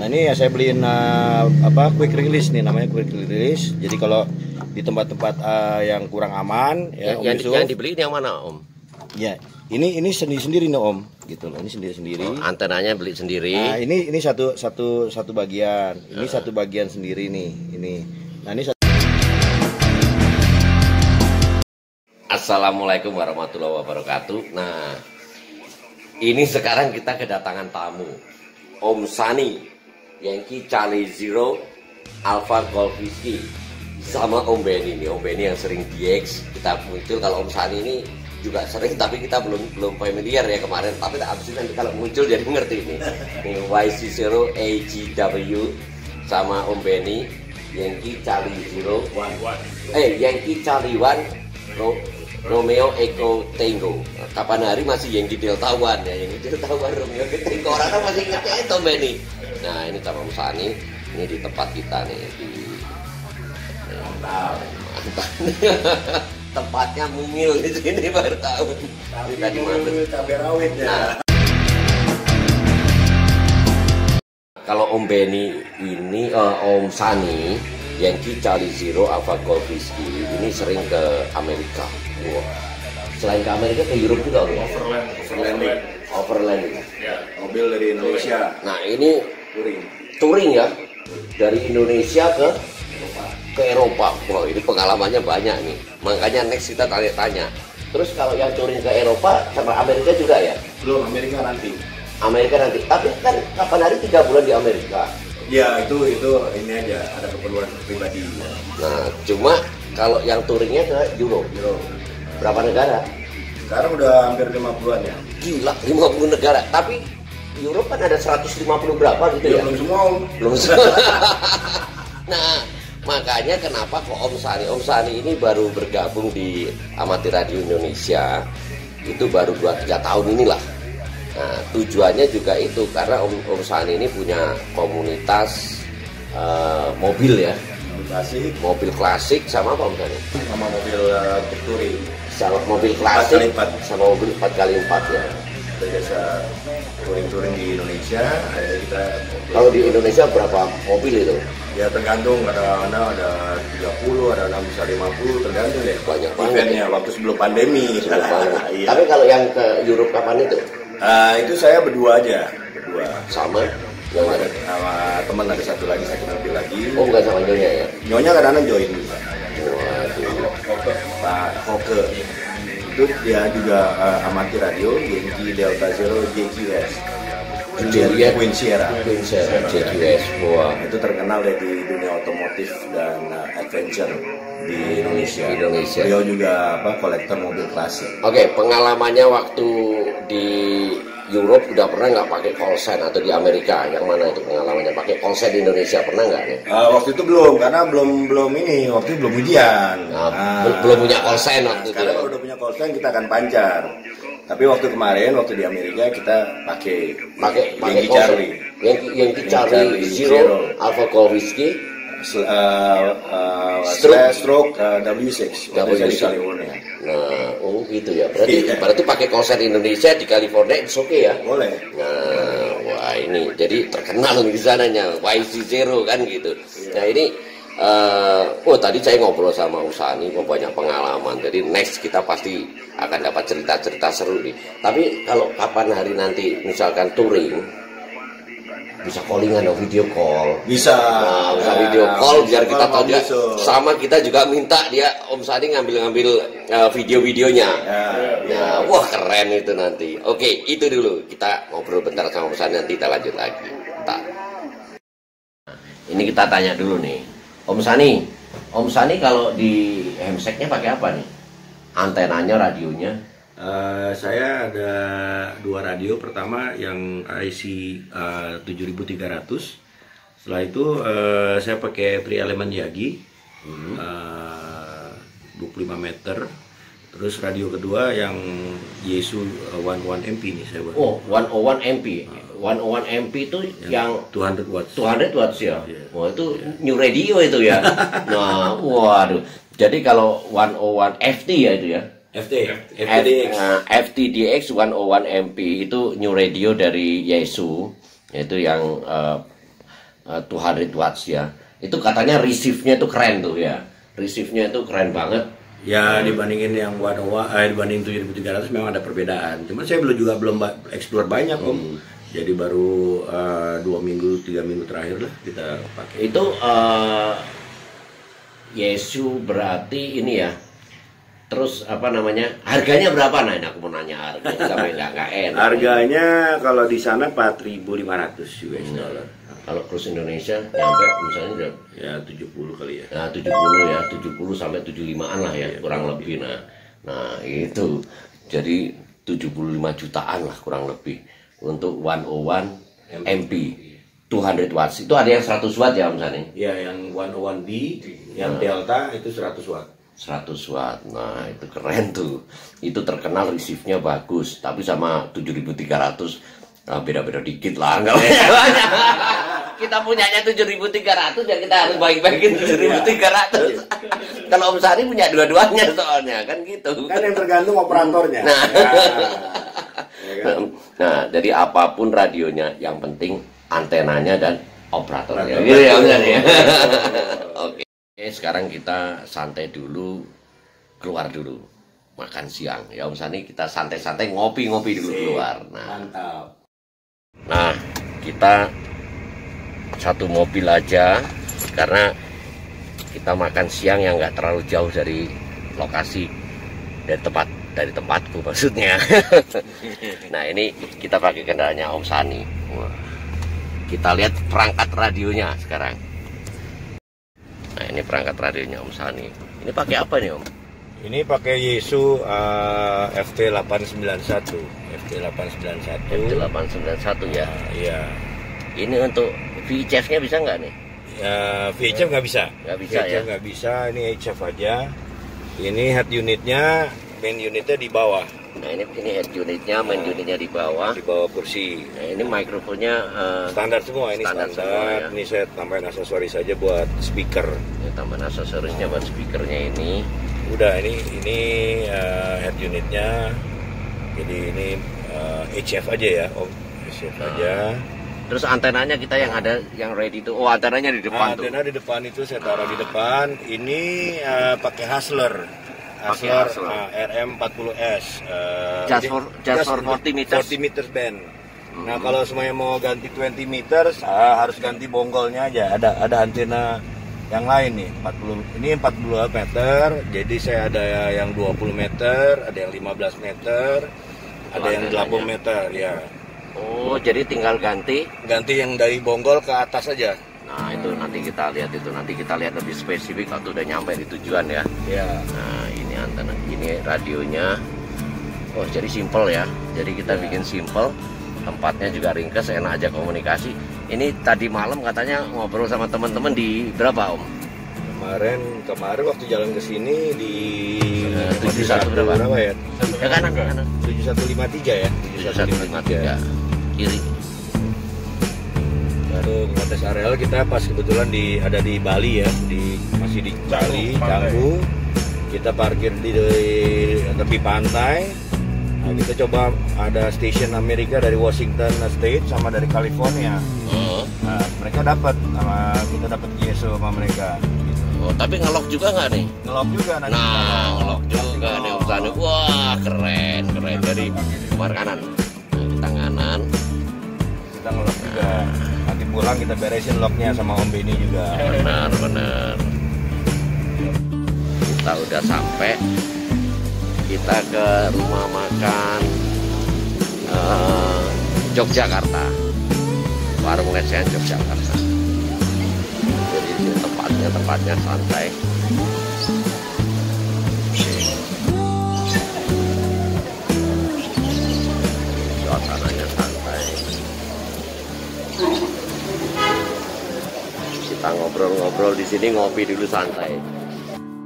ini ya saya beliin quick release nih, namanya quick release. Jadi kalau di tempat-tempat yang kurang aman ya, yang dibeliin yang mana Om? Ya, ini sendiri-sendiri nih Om, gitu loh. Ini sendiri-sendiri. Oh, antenanya beli sendiri. Nah, ini satu bagian. Ini satu bagian sendiri nih. Ini. Nah, ini Assalamualaikum warahmatullahi wabarakatuh. Nah, ini sekarang kita kedatangan tamu, Om Sani, Yankee Charlie Zero Alpha Golf Whiskey, sama Om Benny nih. Om Benny yang sering DX kita muncul. Kalau Om Sani ini juga sering, tapi kita belum familiar ya kemarin. Tapi abis itu nanti kalau muncul jadi ngerti nih. Ini YC0 AGW sama Om Benny Yankee Charlie Zero Yankee Charlie One Romeo Echo Tango. Kapan hari masih Yankee Delta One ya, Yankee Delta One Romeo Echo Tango. Orang masih ingetnya itu Om Benny. Nah ini sama Om Sani, ini di tempat kita nih di tempatnya mungil di sini baru tahu. Tadi cabai rawit ya. Nah, kalau Om Benny ini, Om Sani, Yankee Charlie Zero Alpha Golf Whiskey ini sering ke Amerika. Wow. Selain ke Amerika, ke Europe juga Om? Overlanding. Ya, mobil dari Indonesia. Nah ini touring ya, dari Indonesia ke Eropa. Wow, ini pengalamannya banyak nih. Makanya next kita tanya-tanya. Terus kalau yang touring ke Eropa sama Amerika juga ya? Belum, Amerika nanti. Tapi kan kapan hari 3 bulan di Amerika. Ya itu ini aja, ada keperluan pribadi. Nah, cuma kalau yang touringnya ke Europe. Berapa negara? Sekarang udah hampir 50-an ya. Gila, 50 negara. Tapi Europe kan ada 150 berapa gitu ya? Belum semua Om. Belum semua. Nah, makanya kenapa kok Om Sani ini baru bergabung di Amatir Radio Indonesia itu baru 2-3 tahun inilah. Nah, tujuannya juga itu karena Om Sani ini punya komunitas mobil ya, mobil klasik sama apa Om Sani? Sama mobil touring. Sama mobil klasik 4x4. sama mobil 4x4 ya. Kita biasa touring di Indonesia. Kalau di Indonesia berapa mobil itu? Ya tergantung, ada 30, ada bisa 50, tergantung deh. Banyak banget. Eventnya waktu sebelum pandemi. Iya. Tapi kalau yang ke Europe kapan itu? Itu saya berdua aja, Sama yang ada sama teman, ada satu lagi, satu mobil lagi. Oh, bukan sama Nyonya ya? Nyonya kadang-kadang join juga. Waduh. Pak Hoke itu dia juga Amatir Radio Yankee Delta Zero JQS. Queen Sierra JQS. Wah, itu terkenal ya di dunia otomotif dan adventure di Indonesia. Beliau juga kolektor mobil klasik. Oke, pengalamannya waktu di Europe udah pernah nggak pakai call sign, atau di Amerika yang mana itu pengalamannya pakai call sign di Indonesia pernah nggak nih? Waktu itu belum, karena belum ini, waktu itu belum ujian. Belum punya call sign waktu itu. Sekarang kalau udah punya call sign kita akan pancar. Tapi waktu kemarin, waktu di Amerika kita pakai Yankee Charlie. Yankee Charlie Zero Alpha Golf Whiskey stroke W6 dari California. Nah, oh gitu ya. Berarti pakai call sign Indonesia di California itu oke ya? Boleh. Nah, wah ini jadi terkenal di sananya YC0 kan gitu. Nah ini tadi saya ngobrol sama Usani, banyak pengalaman. Jadi next kita pasti akan dapat cerita-cerita seru nih. Tapi kalau kapan hari nanti misalkan touring, bisa callingan atau video call. Bisa. Nah, bisa video call biar kita tahu dia. Sama kita juga minta dia Om Sani ngambil video-videonya. Ya, wah keren itu nanti. Oke, itu dulu. Kita ngobrol bentar sama Om Sani, nanti kita lanjut lagi. Bentar. Ini kita tanya dulu nih. Om Sani kalau di handsetnya pakai apa nih? Antenanya, radionya? Saya ada 2 radio. Pertama yang IC 7300. Setelah itu saya pakai 3 element Yagi 25 meter. Terus radio kedua yang Yesu 11 MP nih saya buat. Oh, 101 MP. 101 MP itu yang 200 watts. 200 watts ya. Wah, itu new radio itu ya. Nah, waduh. Jadi kalau 101 FT ya itu ya. FTDX 101 MP itu new radio dari Yesu, yaitu yang 200 watts ya. Itu katanya receive-nya itu keren tuh ya. Receive-nya itu keren banget. Ya dibandingin yang dibanding 7300 memang ada perbedaan. Cuma saya belum explore banyak Om. Jadi baru 2 minggu 3 minggu terakhir lah kita pakai. Itu Yesu berarti ini ya. Terus apa namanya? Harganya berapa? Nah, ini aku mau nanya harganya sampai nggak enak. Harganya kalau di sana 4.500 US dollar. Kalau cruise Indonesia nyampe misalnya udah Ya 70 kali ya. Nah 70 ya, 70 sampai 75-an lah ya, kurang lebih. Nah itu jadi 75 jutaan lah kurang lebih untuk 101 MP 200 watts. Itu ada yang 100 watt ya Om Sani? Ya yang 101B, yang Delta itu 100 watt. 100 watt, nah itu keren tuh. Itu terkenal receive-nya bagus, tapi sama 7300 beda-beda dikit lah, enggak banyak. Kita punyanya 7.300 ya kita harus bagi-bagiin 7.300. Kalau Om Sani punya dua-duanya soalnya kan gitu. Kan yang tergantung operatornya. Nah, ya kan? Nah, jadi apapun radionya yang penting antenanya dan operatornya. Gitu ya Om Sani. Oke, sekarang kita santai dulu, keluar dulu. Makan siang. Ya Om Sani kita santai-santai ngopi-ngopi dulu keluar. Nah, mantap. Nah, kita satu mobil aja karena kita makan siang yang nggak terlalu jauh dari lokasi dari tempatku maksudnya. Nah ini kita pakai kendaraannya Om Sani. Wah. Kita lihat perangkat radionya sekarang. Nah ini perangkat radionya Om Sani. Ini pakai apa nih Om? Ini pakai Yesu FT891. FT891 ya. Iya. Ini untuk VHF-nya bisa nggak nih? VHF nggak bisa. Nggak bisa VHF ya? nggak bisa. Ini HF aja. Ini head unitnya, main unitnya di bawah. Nah ini head unitnya, main unitnya di bawah. Di bawah kursi. Nah ini mikrofonnya standar semua. Ini standar. Semua, ya? Ini saya tambahin aksesoris aja buat speaker. Ya, tambahan aksesorisnya buat speakernya ini. Udah ini head unitnya. Jadi ini HF aja ya, Om. HF aja. Terus antenanya kita yang ada yang ready itu. Oh, antenanya di depan tuh. Antena di depan itu saya taruh di depan. Ini pakai Hustler. RM40S. Just for 40 meters. 40 meters band. Nah, kalau semuanya mau ganti 20 meters harus ganti bonggolnya aja. Ada antena yang lain nih, 40. Ini 40 meter. Jadi saya ada yang 20 meter, ada yang 15 meter, ada yang 8 meter ya. Oh, jadi tinggal ganti yang dari bonggol ke atas aja. Nah, itu nanti kita lihat lebih spesifik waktu udah nyampe di tujuan ya. Ya. Nah, ini antena, ini radionya. Oh, jadi simple ya. Jadi kita bikin simple. Tempatnya juga ringkes, enak aja komunikasi. Ini tadi malam katanya ngobrol sama teman-teman di berapa, Om? Kemarin waktu jalan ke sini di 71 berapa ya? Ya kanan. 7153 ya. 7153. Kiri. Baru ngetes areal kita pas kebetulan ada di Bali ya, masih di Bali, Canggu. Kita parkir di tepi pantai. Nah, kita coba ada station Amerika dari Washington State sama dari California. Nah, mereka kita dapat GSO sama mereka. Oh, tapi ngelok juga nggak nih? Ngelok juga nanti. Nah, ngelok juga nih Om Sani. Wah, keren. Dari luar kanan. Nah, kita kanan. Kita ngelok juga. Nanti pulang kita beresin locknya sama Om Benny juga. Benar. Kita udah sampai. Kita ke rumah makan Yogyakarta. Warung Lecehan Yogyakarta. Jadi ini tempatnya santai. Suasananya santai. Kita ngobrol-ngobrol di sini, ngopi dulu santai.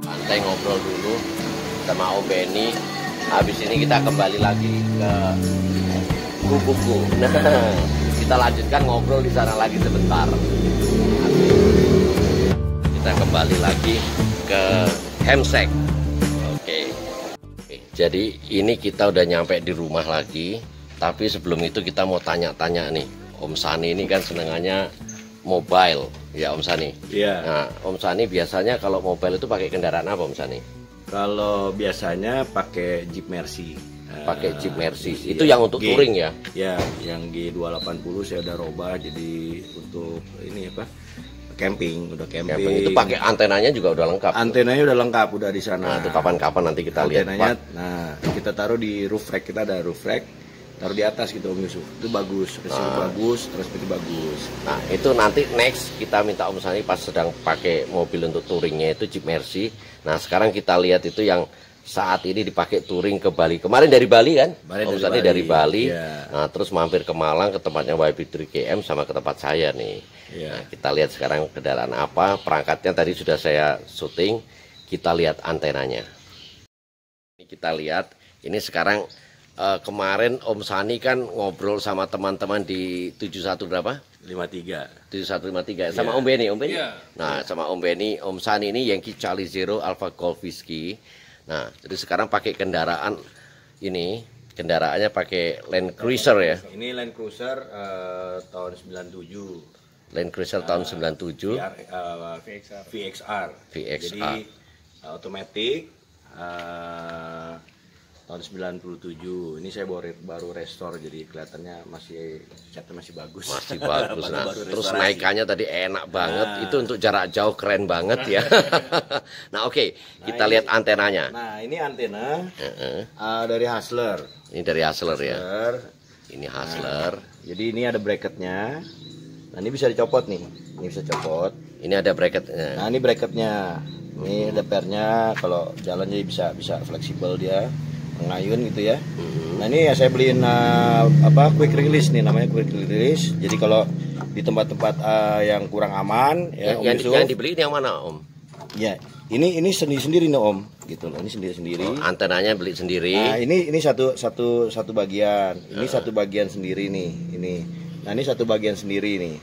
Santai ngobrol dulu sama Om Benny. Habis ini kita kembali lagi ke kubuku. Nah, kita lanjutkan ngobrol di sana lagi sebentar. Kita kembali lagi ke Hemsek. Oke. Jadi ini kita udah nyampe di rumah lagi. Tapi sebelum itu kita mau tanya-tanya nih. Om Sani ini kan senengannya mobile ya Om Sani. Iya. Nah, Om Sani biasanya kalau mobile itu pakai kendaraan apa Om Sani? Kalau biasanya pakai Jeep Mercy. Pakai Jeep Mercy. Iya. Itu yang untuk touring ya? Ya, yang G280 saya udah robah jadi untuk ini apa? Camping, udah camping. Itu pakai antenanya juga udah lengkap. Antenanya udah lengkap, udah di sana. Nah, itu kapan-kapan nanti kita lihat. Antenanya, nah kita taruh di roof rack, kita ada roof rack, taruh di atas gitu Om Yusuf. Itu bagus, bagus, transmisi bagus. Nah, itu nanti next kita minta Om Sani pas sedang pakai mobil untuk touringnya itu Jeep Mercy. Nah, sekarang kita lihat itu yang saat ini dipakai touring ke Bali. Kemarin dari Bali kan? Om Sani dari Bali. Ya. Nah, terus mampir ke Malang ke tempatnya YB3KM sama ke tempat saya nih. Ya. Nah, kita lihat sekarang kendaraan apa, perangkatnya tadi sudah saya syuting. Kita lihat antenanya. Ini kita lihat, ini sekarang kemarin Om Sani kan ngobrol sama teman-teman di 71 berapa? 53. 7153 sama Om Benny, Iya. Nah, sama Om Benny, Om Sani ini Yankee Charlie Zero Alpha Golf Whiskey. Nah, jadi sekarang pakai kendaraan ini, kendaraannya pakai Land Cruiser ya. Ini Land Cruiser tahun 97. Land Cruiser tahun 97. VXR. Jadi otomatis tahun 97. Ini saya baru restore jadi kelihatannya catnya masih bagus. Masih bagus. Nah, Baru terus restorasi. naikannya tadi enak banget. Itu untuk jarak jauh keren banget ya. Nah, oke, kita lihat antenanya. Nah, ini antena dari Hustler. Ini dari Hustler ya. Hustler. Ini Hustler. Jadi ini ada bracketnya. Nah, ini bisa dicopot nih. Ini bisa copot. Ini ada bracketnya. Nah, ini bracketnya. Ini ada pernya. Kalau jalan jadi bisa fleksibel dia, mengayun gitu ya. Nah, ini ya saya beliin quick release nih, namanya quick release. Jadi kalau di tempat-tempat yang kurang aman ya, Yang dibeli ini yang mana Om? Ya, ini sendiri-sendiri nih Om, gitu loh. Ini sendiri-sendiri. Antenanya beli sendiri. Nah, ini satu bagian. Ini satu bagian sendiri nih, ini. Nah, ini satu bagian sendiri nih.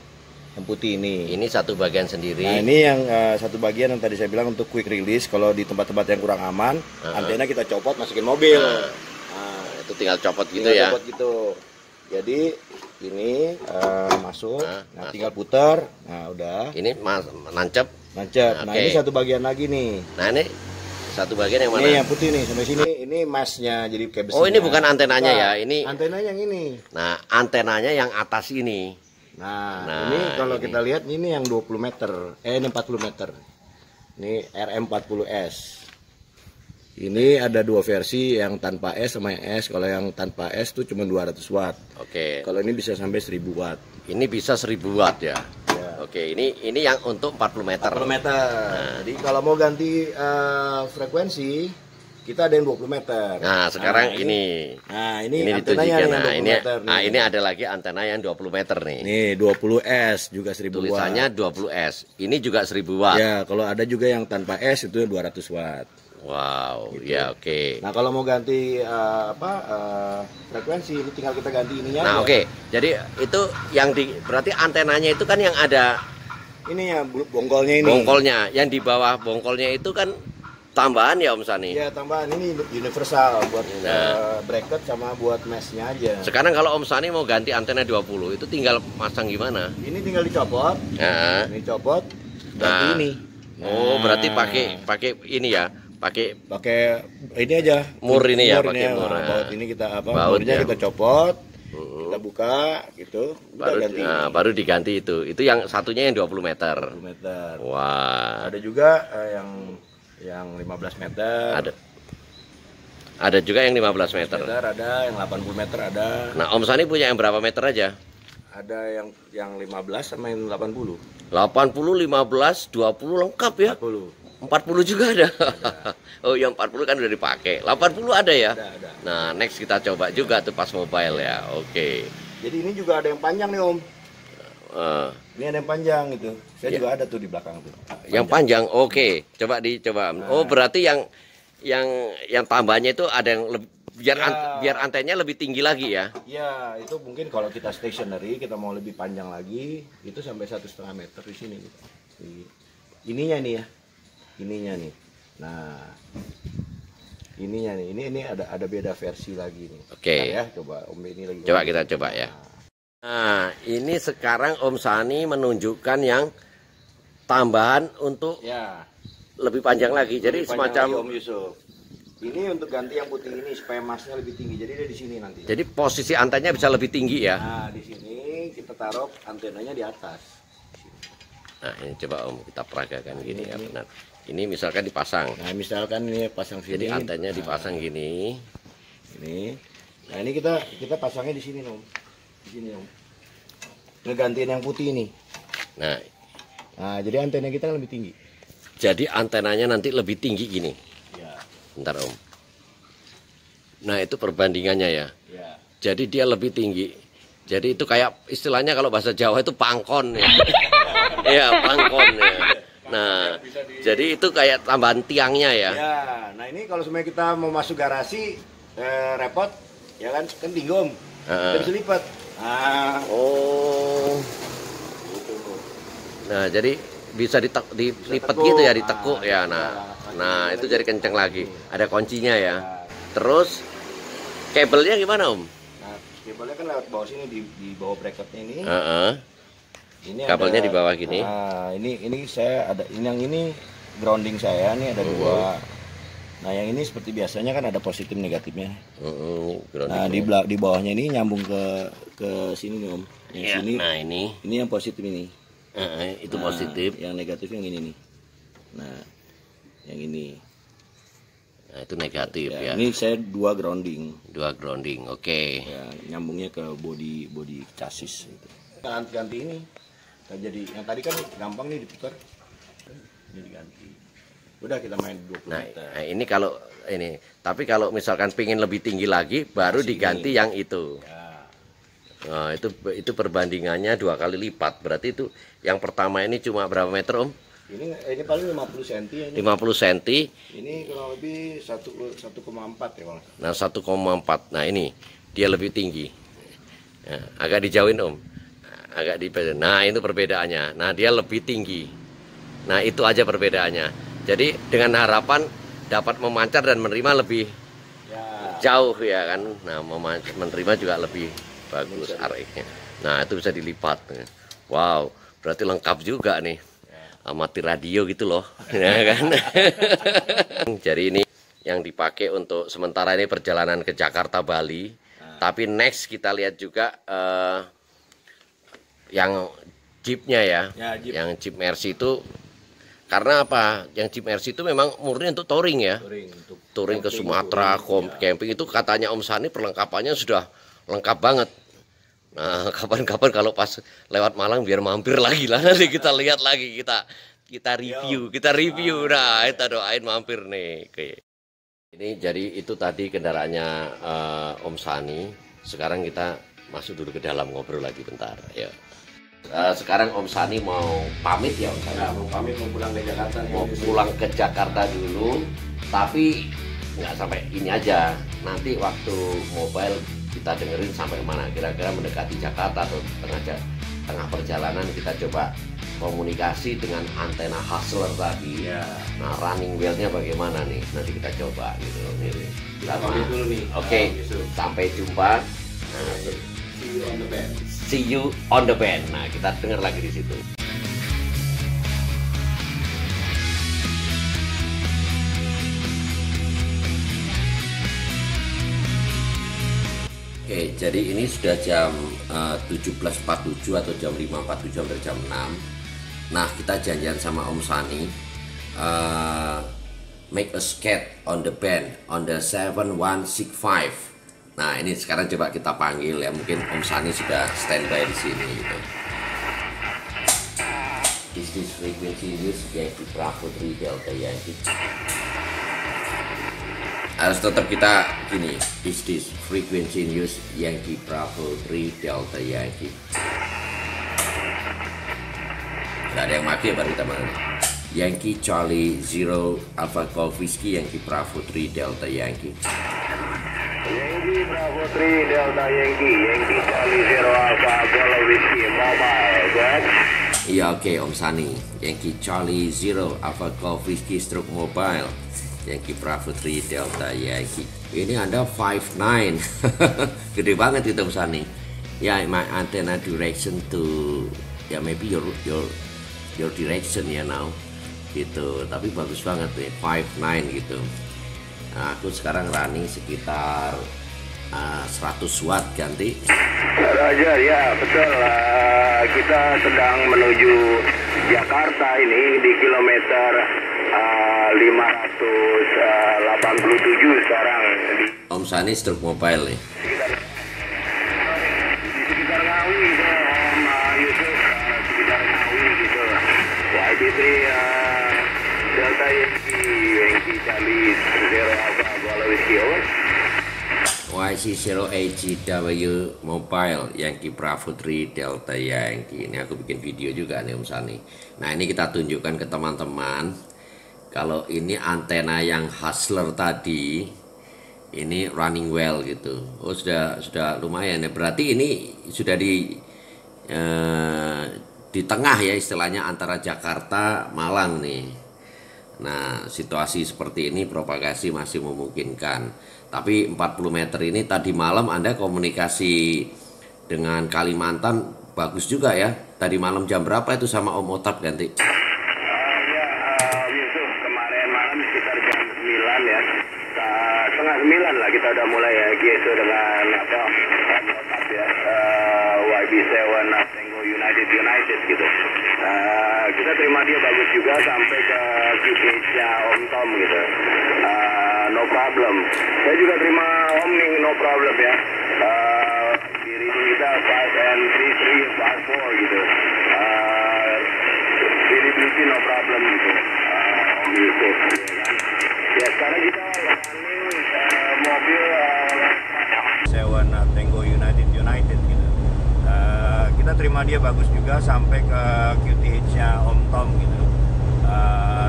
Yang putih ini. Ini satu bagian sendiri. Nah, ini yang satu bagian yang tadi saya bilang untuk quick release. Kalau di tempat-tempat yang kurang aman, antena kita copot masukin mobil. Nah, itu tinggal copot gitu Tinggal ya. copot gitu. Jadi ini masuk, Masuk. tinggal putar. Nah, udah. Ini nancep. Nancep. Nah, Oke. ini satu bagian lagi nih. Nah, ini satu bagian yang mana? Ini yang putih nih sampai sini. Ini masnya jadi kayak besinya. Oh, ini bukan antenanya ya. Ini Antenanya yang ini. Nah, antenanya yang atas ini. Nah, ini kalau ini. kita lihat ini yang 20 meter. Ini 40 meter. Ini RM40S. Ini ada dua versi, yang tanpa S sama yang S. Kalau yang tanpa S tuh cuma 200 watt. Oke. Kalau ini bisa sampai 1000 watt. Ini bisa 1000 watt ya. Ya. Oke, ini yang untuk 40 meter. 40 meter. Jadi kalau mau ganti frekuensi, kita ada yang 20 meter. Nah, sekarang ini. Nah, ini Ini antenanya ditunjukkan. yang Nah, 20 ini meter nih. ini ada lagi antena yang 20 meter nih. Nih 20S juga 1000 watt. Tulisannya 20S. Ini juga 1000 watt. Ya, kalau ada juga yang tanpa S itu 200 watt. Wow, ya oke. Nah, kalau mau ganti frekuensi, ini tinggal kita ganti ininya. Nah, aja. oke. Jadi itu yang berarti antenanya itu kan yang ada Ini ya bongkolnya ini. bongkolnya. Yang di bawah bongkolnya itu kan tambahan ya Om Sani. Ya, tambahan ini universal buat bracket sama buat meshnya aja. Sekarang kalau Om Sani mau ganti antena 20 itu tinggal pasang gimana? Ini tinggal dicopot. Nah, Ini copot, ganti Nah. ini. oh Nah, berarti pakai ini ya, pakai ini aja. Mur ini ya, pakai mur. Nah, baut ini kita Baut murnya ya. kita copot, kita buka gitu, udah ganti. baru diganti itu. Itu yang satunya yang 20 meter. 20 meter. Wah. Ada juga yang 15 meter. Ada juga yang 15 meter. Ada, yang 80 meter ada. Nah, Om Sani punya yang berapa meter aja? Ada yang 15 sama yang 80. 80, 15, 20 lengkap ya. 40. 40 juga ada. Oh, yang 40 kan udah dipakai. 80 ada ya? Ada. Nah, next kita coba juga tuh pas mobile ya. Oke. Jadi ini juga ada yang panjang nih Om. Eh, Ini ada yang panjang gitu. Saya juga ada tuh di belakang tuh. yang panjang, oke. Coba dicoba. Oh, berarti yang tambahnya itu ada yang biar antenanya lebih tinggi lagi ya. Ya, itu mungkin kalau kita stationary, kita mau lebih panjang lagi, itu sampai 1,5 meter di sini. Ininya nih ya. Ininya nih. Nah, ininya nih. Ini ada beda versi lagi nih. Oke. Nah, ya, coba Om ini lagi. Coba kita coba ya. Nah, Nah, ini sekarang Om Sani menunjukkan yang tambahan untuk Ya. lebih panjang lagi. Jadi Lebih panjang semacam lagi, Om Yusuf. Ini untuk ganti yang putih ini supaya emasnya lebih tinggi. Jadi dia di sini nanti. jadi posisi antenanya bisa lebih tinggi ya. Nah, di sini kita taruh antenanya di atas. Nah, ini coba Om kita peragakan gini ya benar. Ini misalkan dipasang. Nah, misalkan ini pasang sini. Jadi antenanya dipasang gini. Ini. Nah, ini kita pasangnya di sini, Om. Di sini, Om. Ngegantiin yang putih ini. Nah, jadi antena kita lebih tinggi. Jadi antenanya nanti lebih tinggi gini. Ya. Bentar Om. Nah, itu perbandingannya ya. Ya. Jadi dia lebih tinggi. Jadi itu kayak istilahnya kalau bahasa Jawa itu pangkon ya. Iya, pangkon ya. Nah, jadi itu kayak tambahan tiangnya ya. Ya, nah ini kalau semuanya kita mau masuk garasi repot, ya kan tinggi Om. Kita bisa lipat. Nah, Oh. gitu. Nah, jadi bisa dilipat tekuk. gitu ya, ditekuk Nah, ya. Nah, itu jadi kenceng lagi. Ada kuncinya ya. Terus kabelnya gimana Om? Nah, kabelnya kan lewat bawah sini di bawah bracketnya ini. Ini Kabelnya ada, di bawah gini. Nah, ini saya ada yang ini grounding saya nih ada dua. Nah, yang ini seperti biasanya kan ada positif negatifnya. Nah, di bawahnya ini nyambung ke sini nih Om. Yang Ya, sini. nah ini yang positif ini. itu positif. Yang negatif yang ini nih. Nah, yang ini. Nah, itu negatif ya. Ini saya dua grounding. Dua grounding. Oke. Ya, nyambungnya ke body chassis gitu. Ganti ini. Jadi yang tadi kan gampang nih diputar. Ini diganti. Udah kita main 20 Nah, meter. ini kalau ini. Tapi kalau misalkan pingin lebih tinggi lagi baru diganti yang itu. Ya. Nah, itu perbandingannya 2 kali lipat. Berarti itu yang pertama ini cuma berapa meter Om? Ini paling 50 cm ya. 50 cm. Ini kurang lebih 1,4 ya kalau. Nah, 1,4. Nah, ini dia lebih tinggi. Nah, agak dijauhin Om. Agak Nah, itu perbedaannya. Nah, dia lebih tinggi. Nah, itu aja perbedaannya. Jadi dengan harapan dapat memancar dan menerima lebih jauh ya kan. Nah, menerima juga lebih bagus arahnya. Nah, itu bisa dilipat. Wow, berarti lengkap juga nih. Amati radio gitu loh. Ya kan. Jadi ini yang dipakai untuk sementara ini perjalanan ke Jakarta Bali. Tapi next kita lihat juga yang Jeepnya ya. Jeep. Yang Jeep Mercy itu karena apa? Yang Jeep Mercy itu memang murni untuk touring ya. Touring ke Sumatera, camping itu katanya Om Sani perlengkapannya sudah lengkap banget. Nah, kapan-kapan kalau pas lewat Malang biar mampir lagi lah, nanti kita lihat lagi, kita review. Nah, kita doain mampir nih. Oke. Ini jadi itu tadi kendaraannya Om Sani. Sekarang kita masuk dulu ke dalam ngobrol lagi bentar. Ya. Sekarang Om Sani mau pamit ya Om Sani. Nah, mau pamit mau pulang ke Jakarta. Mau pulang ke Jakarta dulu, tapi nggak sampai ini aja. Nanti waktu mobile kita dengerin sampai mana, kira-kira mendekati Jakarta atau tengah perjalanan kita coba komunikasi dengan antena Hustler tadi. Nah, running wheel-nya bagaimana nih? Nanti kita coba gitu. Kita pamit dulu nih. Oke, sampai jumpa. Nah, See you on the band. See you on the band. Nah, kita dengar lagi di situ. Oke, jadi ini sudah jam 17.47 atau jam 5.47 sampai jam 6. Nah, kita janjian sama Om Sani make a skate on the band on the 7165. Nah, ini sekarang coba kita panggil ya, mungkin Om Sani sudah standby di sini gitu. Is this frequency use Yankee Bravo 3 Delta Yankee? Harus tetap kita gini. Is this frequency use Yankee Bravo 3 Delta Yankee? Gak ada yang mati ya, baru kita mana? Yankee Charlie Zero Alpha Golf Whiskey Yankee Bravo 3 Delta Yankee. Yankee Bravo 3 Delta Yankee, Yankee Charlie Zero Alpha Golf Whiskey Mobile, good? Iya, oke, Om Sani. Yankee Charlie Zero Alpha Golf Whiskey Stroke Mobile Yankee Bravo 3 Delta Yankee. Ini Anda 59. Gede banget itu Om Sani. Yeah, my antenna direction to maybe your direction ya now gitu. Tapi bagus banget nih 59 gitu. Nah, aku sekarang running sekitar 100 watt ganti. Roger, ya betul. Kita sedang menuju Jakarta ini di kilometer 587 sekarang. Om Sani Struk Mobile nih. Sekitar Ngawi itu Om Yusuf, sekitar Ngawi gitu. YB3 Delta Yankee Charlie Zero Alpha Golf Whiskey over. YC08GW Mobile Yankee Bravo 3 Delta Yankee. Ini aku bikin video juga nih Om Sani. Nah ini kita tunjukkan ke teman-teman. Kalau ini antena yang Hustler tadi, ini running well gitu. Oh sudah lumayan ya. Berarti ini sudah di tengah ya istilahnya antara Jakarta Malang nih. Nah situasi seperti ini propagasi masih memungkinkan. Tapi 40 meter ini tadi malam Anda komunikasi dengan Kalimantan bagus juga ya. Tadi malam jam berapa itu sama Om Otap ganti? Yusuf, kemarin malam sekitar jam 9 ya. Setengah 9 lah kita udah mulai ya gitu dengan Om Otap ya. YB7 Tango United gitu. Kita terima dia bagus juga sampai ke QTH-nya Om Tom gitu. No problem. Saya juga terima Om nih, no problem ya. Di reading kita 5 and 3 3 5 4 gitu. Visibility no problem gitu. Om Yusuf ya kan. Ya sekarang kita running mobil 7 Tango United gitu. Kita terima dia bagus juga sampai ke QTH-nya Om Tom gitu.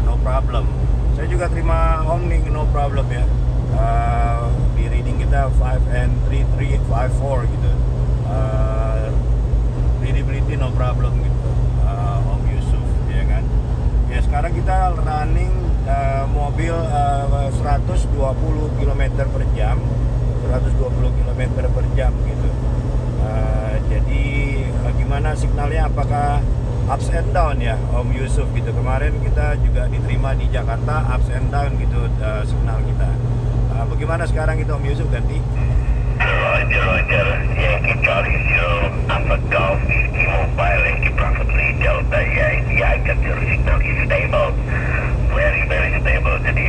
No problem. Saya juga terima Om nih, no problem ya. Di reading kita 5 and 3 3 5 4 gitu. Readability no problem gitu. Om Yusuf ya kan. Ya sekarang kita running mobil 120 km per jam 120 km per jam gitu. Jadi gimana signalnya, apakah ups and down ya Om Yusuf gitu. Kemarin kita juga diterima di Jakarta ups and down gitu signal kita. Bagaimana sekarang itu Om Yusuf ganti? Roger, Yankee Charlie Zero Alpha Golf Whiskey Mobile Yankee Bravo 3 Delta Yankee. I got your signal is stable, very stable. Jadi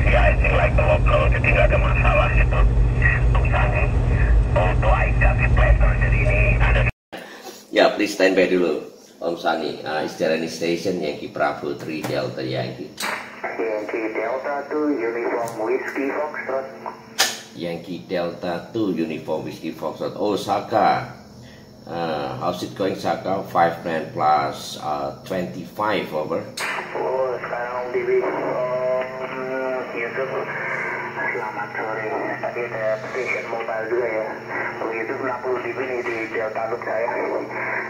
ya I think like the local, jadi nggak ada masalah gitu. Misalnya auto I got it better, jadi ini ada. Ya, please stand by dulu, Om Sani. Is there any station Yankee Bravo 3 Delta Yankee? Yankee Delta 2 Uniform Whiskey Foxtrot. Yankee Delta 2 Uniform Whiskey Foxtrot. Osaka. How's it going, Saka? 5 plus 25 over. Oh, sekarang di Yusuf. Selamat sore. Tadi ada station mobile juga ya. Begitu 60 dB nih di Delta Loop saya.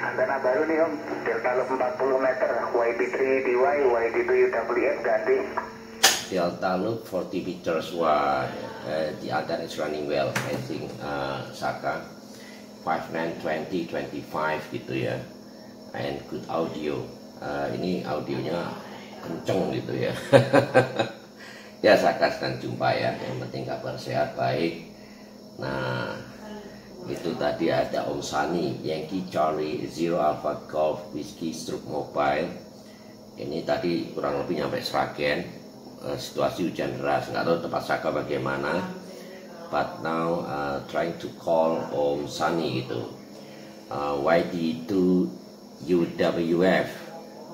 Antena baru nih Om. Delta Loop 40 meter. YB3 DY, YB2 UWF ganti. Delta Loop 40 meters wide. The antenna is running well. I think Saka 59 20 25 gitu ya. And good audio. Ini audionya kenceng gitu ya. Ya Saka sedang jumpa ya, yang penting kabar sehat baik. Nah itu tadi ada Om Sani Yankee Charlie Zero Alpha Golf Whiskey Struk Mobile. Ini tadi kurang lebih nyampe Sragen. Situasi hujan deras, nggak tahu tempat Saka bagaimana. But now trying to call Om Sani gitu. YD2 UWF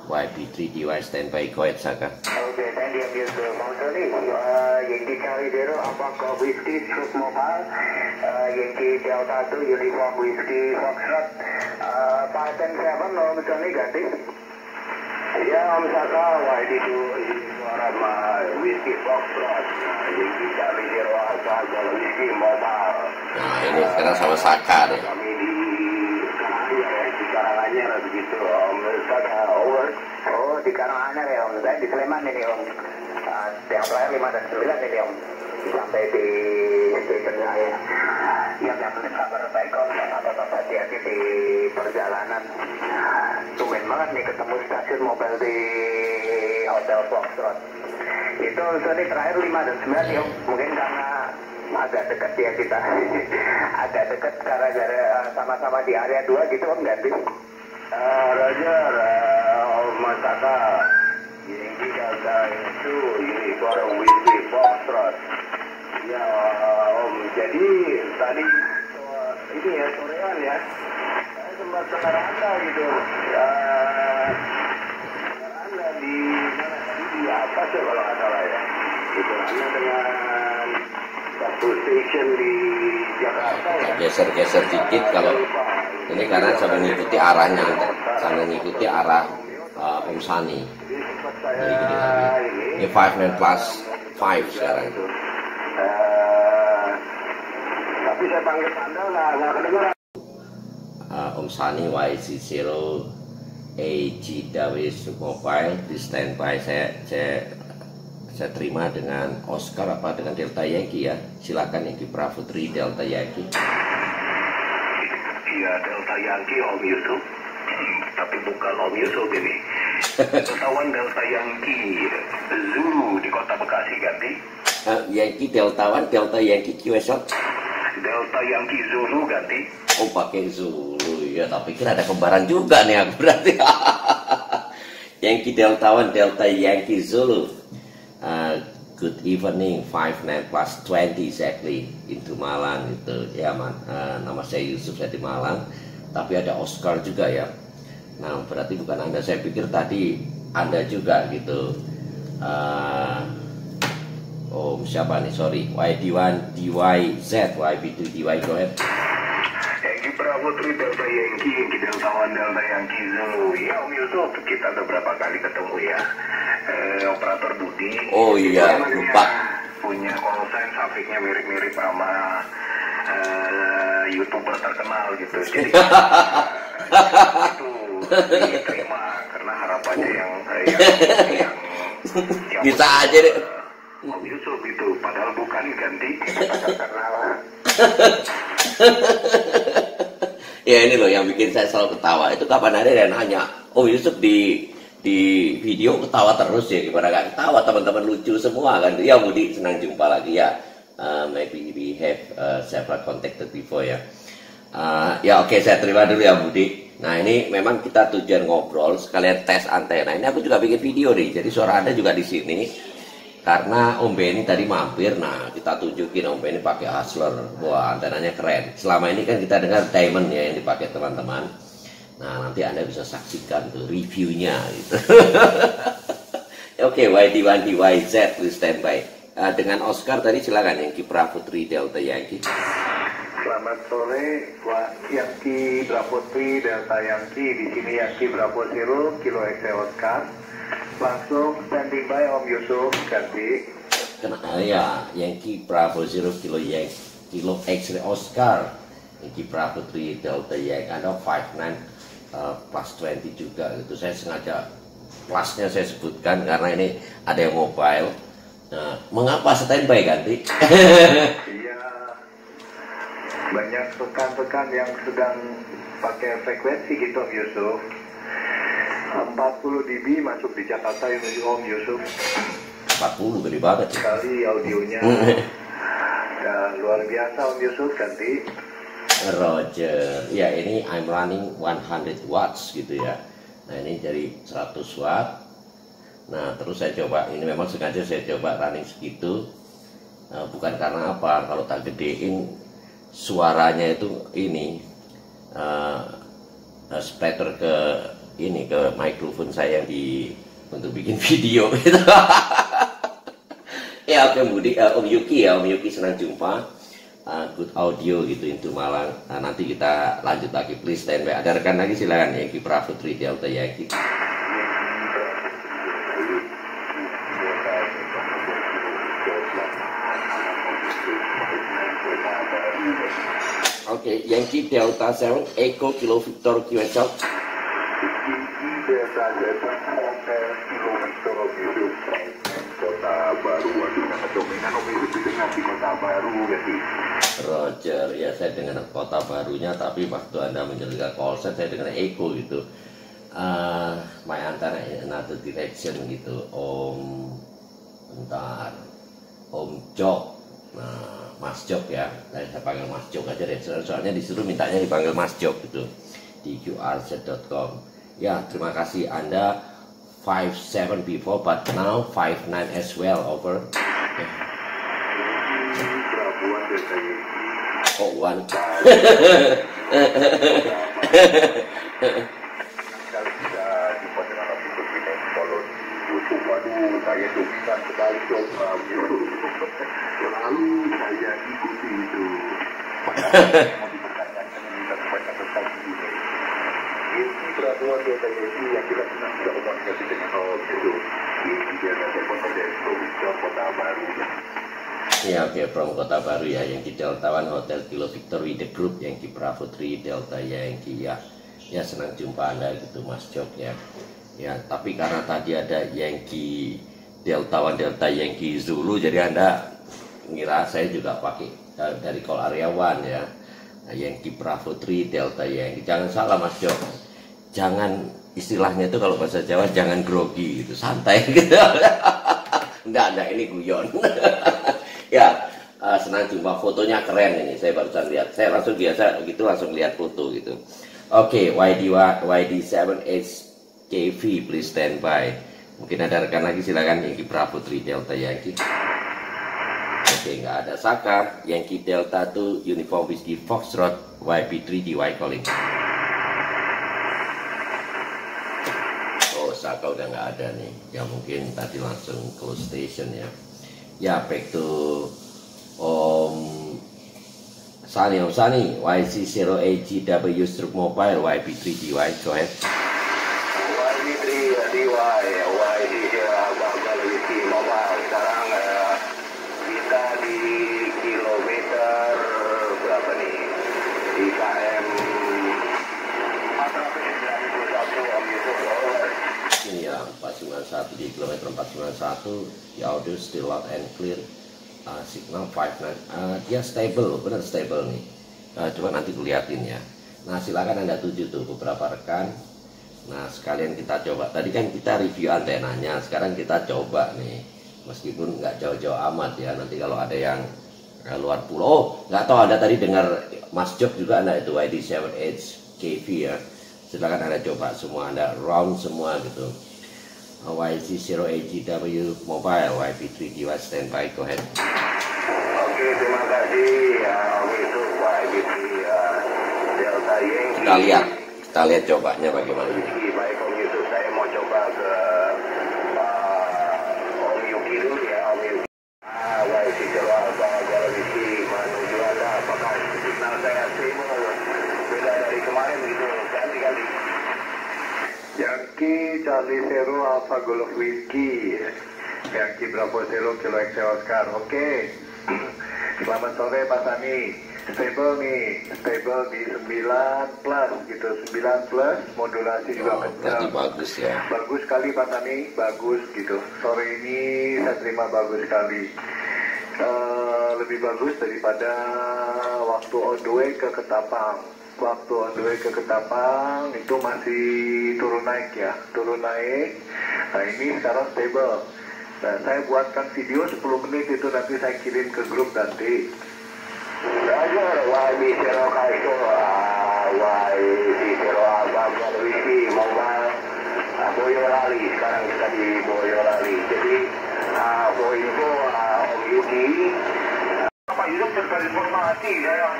YB3 DY standby, go ahead Saka. Oke, thank you Bang Sony. Yankee Charlie Zero Alpha Golf Whiskey Struk Mobile, Yankee Delta 2 Uniform Whiskey Foxtrot, 5 and 7 Om Sony ganti. Ya Om Saka, YD2 suara Whiskey Foxtrot, Yankee Charlie Zero Alpha Golf Whiskey Mobile. Nah ini sekarang sama Saka deh. Kami di Karanganyar begitu Om Saka, over. Oh di Karanganyar ya Om, saya di Sleman ini Om. Yang terakhir 5 dan 9 ini Om. sampai di stationnya ya. Yang penting kabar baik om, tetap hati-hati di perjalanan. Tumben banget nih ketemu stasiun mobil di Hotel Foxtrot. Itu tadi terakhir 5 dan 9 ya, mungkin karena agak dekat ya kita. Agak dekat karena sama-sama di area 2 gitu om, ganti. Roger, Mas Tata. Yankee Delta itu Uniform Whiskey Foxtrot. Ya om, jadi tadi ini ya sorean ya, saya sempat dengar Anda gitu. Anda di mana tadi, di atas ya kalau nggak salah ya. Itu Anda dengan satu station di Jakarta ya. Geser-geser dikit kalau ini karena saya mengikuti arahnya, saya mengikuti arah Om Sani. Jadi gini lagi. Ini 59 plus 5 sekarang. Tapi saya panggil Anda nggak kedengeran. Om Sani YC0 AGW Mobile di standby. Saya terima dengan Oscar apa dengan Delta Yankee ya. Silakan Yankee Bravo 3 Delta Yankee. Iya Delta Yankee Om Yusuf. Tapi bukan Om Yusuf ini. Pesawat Delta Yankee Zulu di Kota Bekasi ganti. Yankee Delta One Delta Yankee QSL. Delta Yankee Zulu ganti. Oh pakai Zulu ya, tapi kira ada kembaran juga nih aku berarti. Yankee Delta One Delta Yankee Zulu. Good evening 59 plus 20 exactly into Malang itu ya man. Nama saya Yusuf, saya di Malang, tapi ada Oscar juga ya. Nah berarti bukan Anda, saya pikir tadi Anda juga gitu. Oh siapa nih, sorry, YD1 DYZ YB2 DY, go ahead. Yankee Bravo 3 Delta Yankee Delta One Delta Yankee Zulu. Ya Om Yusuf, kita udah berapa kali ketemu ya. Operator Budi. Oh iya, lupa. Punya call sign safiknya mirip-mirip sama YouTuber terkenal gitu. Jadi itu diterima karena harapannya yang bisa aja deh. Om Yusuf itu padahal bukan ganti karena ya ini loh yang bikin saya selalu ketawa. Itu kapan ada yang nanya, Om Yusuf di video ketawa terus ya, gimana gak ketawa, teman-teman lucu semua kan. Ya Budi, senang jumpa lagi ya. Maybe we have several contacted before ya. Ya oke, saya terima dulu ya Budi. Nah ini memang kita tujuan ngobrol sekalian tes antena. Ini aku juga bikin video nih, jadi suara Anda juga di sini. Karena Om Benny tadi mampir, nah kita tunjukin Om Benny pakai Hustler. Wah antenanya keren. Selama ini kan kita dengar Diamond ya yang dipakai teman-teman. Nah nanti Anda bisa saksikan tuh reviewnya gitu. Oke, YD1 DYZ please standby. Dengan Oscar tadi silakan Yankee Bravo 3 Delta Yankee. Selamat sore, Yankee Bravo 3 Delta Yankee. Di sini Yankee Bravo 0 Kilo X-ray Oscar. Langsung standing by Om Yusuf ganti. Ya, Yankee Bravo 0 Kilo X-ray Oscar. Yankee Bravo 3 Delta Yankee. Ada 59 plus 20 juga gitu. Saya sengaja plusnya saya sebutkan karena ini ada yang mobile. Nah, mengapa standby ganti? Iya, banyak rekan-rekan yang sedang pakai frekuensi gitu Om Yusuf. 40 dB masuk di Jakarta Om Yusuf. 40 gede banget. Sekali audionya. Dan luar biasa Om Yusuf ganti. Roger. Ya ini I'm running 100 watts gitu ya. Nah ini dari 100 watt. Nah terus saya coba, ini memang sengaja saya coba running segitu. Bukan karena apa, kalau tak gedein suaranya itu ini splatter ke ini ke mikrofon saya yang untuk bikin video gitu. Ya oke Budi, Om Yuki ya, Om Yuki senang jumpa. Good audio gitu into Malang. Nah, nanti kita lanjut lagi, please standby. Ada rekan lagi silakan Yankee Bravo 3 Delta Yankee. Oke, Yankee Delta 7 Echo Kilo Victor QSL. Delta Delta Hotel Kilo Victor Yusuf Kota Baru. Waduh, nama dominan Om Yusuf didengar di Kota Baru ya sih. Roger, ya saya dengar Kota Barunya, tapi waktu Anda menjalankan call set saya dengar echo gitu. My antenna in another direction gitu. Bentar, Om Jok. Nah, Mas Jok ya, saya panggil Mas Jok aja deh. Soalnya disuruh mintanya dipanggil Mas Jok gitu di qrz.com. Ya, terima kasih Anda 57 before, but now 59 as well. Over. Oh, one. Saya dominan sekali dong, lalu saya ikuti itu. Mau dipertanyakan minta banyak tentang ini. Ini peraturan Delta Yesi yang kita senang sudah komunikasi dengan itu. Ini dia telepon dari provinsi Kota Baru. Ya, oke, from Kota Baru ya, Yankee Delta One Hotel Kilo Victor with the group Yankee Bravo 3 Delta Yankee ya. Ya, senang jumpa Anda gitu Mas Jok ya. Ya, tapi karena tadi ada Yankee Delta One Delta Yankee Zulu, jadi Anda ngira saya juga pakai dari call area 1 ya. Yankee Bravo 3 Delta Yankee. Jangan salah Mas Jok. Jangan, istilahnya itu kalau bahasa Jawa jangan grogi gitu, santai gitu. Enggak, ini guyon. Ya, senang jumpa, fotonya keren ini. Saya barusan lihat. Saya langsung biasa gitu langsung lihat foto gitu. Oke, YD7HKV please stand by. Mungkin ada rekan lagi, silakan. Yankee Bravo 3 Delta Yankee. Oke, nggak ada Saka. Yankee Delta 2 Uniform Whiskey Foxtrot YB3 DY calling. Oh, Saka udah nggak ada nih. Ya mungkin tadi langsung close station ya. Ya, back to Sunny, YC08GW Stroke Mobile YB3 DY, go ahead. YB3 DY, YC Mobile. Sekarang kita di kilometer berapa nih? Di KM 491 Om Yusuf. Iya, 491 di kilometer 491. Ya, audio still loud and clear. Signal 59, dia stable, benar stable nih. Cuma nanti kuliatin ya. Nah, silakan Anda tuju tuh beberapa rekan. Nah, sekalian kita coba. Tadi kan kita review antenanya, sekarang kita coba nih. Meskipun nggak jauh-jauh amat ya. Nanti kalau ada yang luar pulau, oh nggak tahu Anda tadi dengar Mas Jok juga Anda itu YD7HKV ya. Silakan Anda coba semua, Anda round semua gitu. YC08GW Mobile YB3 DY standby, go ahead. Oke, terima kasih ya Om Yusuf YB3 Delta Yankee. Kita lihat cobanya bagaimana. Baik Om Yusuf, saya mau coba ke Om Yuki dulu ya Om Yuki. YC0 Galaxy menuju Anda, apakah signal saya stable? Beda dari kemarin gitu, ganti-ganti. Yankee Charlie Zero Alpha Golf Whiskey, Yankee Bravo Zero Kilo Excel Oscar. Oke. Selamat sore Pak Sani. Stable nih, stable di 9 plus gitu, 9 plus, modulasi juga kencang. Bagus ya. Bagus sekali Pak Sani, bagus gitu. Sore ini saya terima bagus sekali. Lebih bagus daripada waktu on the way ke Ketapang. Waktu on the way ke Ketapang itu masih turun naik ya, turun naik. Nah ini sekarang stable. Nah saya buatkan video 10 menit itu nanti saya kirim ke grup nanti. Roger, YB0 Kaiso, YB0 Abang Wiki, Mobile, Boyolali. Sekarang kita di Boyolali. Jadi info Om Yuki. Pak Yusuf terkait informasi ya, yang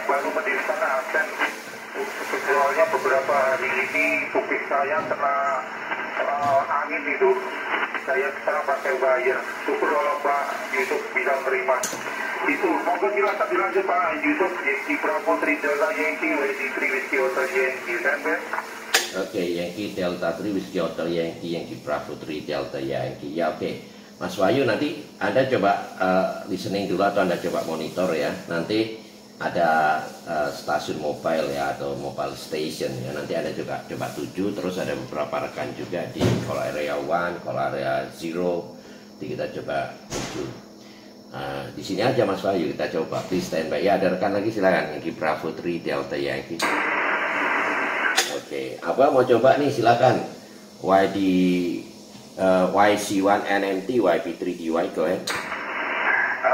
baru mendirikan dan soalnya beberapa hari ini kuping saya kena angin itu. Saya sekarang pakai wire. Syukur Allah Pak Yusuf bisa terima. Itu monggo silakan dilanjut Pak Yusuf. Yankee Bravo 3 Delta Yankee YD3 Whiskey Hotel Yankee sampai. Oke, Yankee Delta 3 Whiskey Hotel Yankee Bravo 3 Delta Yankee. Ya oke. Mas Wahyu nanti Anda coba listening dulu atau Anda coba monitor ya. Nanti ada stasiun mobile ya, atau mobile station ya. Nanti ada juga coba 7, terus ada beberapa rekan juga di call area 1, call area 0. Jadi kita coba 7. Di sini aja Mas Wahyu, kita coba. Please standby. Ya, ada rekan lagi silakan. Yankee Bravo 3 Delta Yankee. Oke, apa mau coba nih silakan. YC1 NMT YP3DY, go ahead.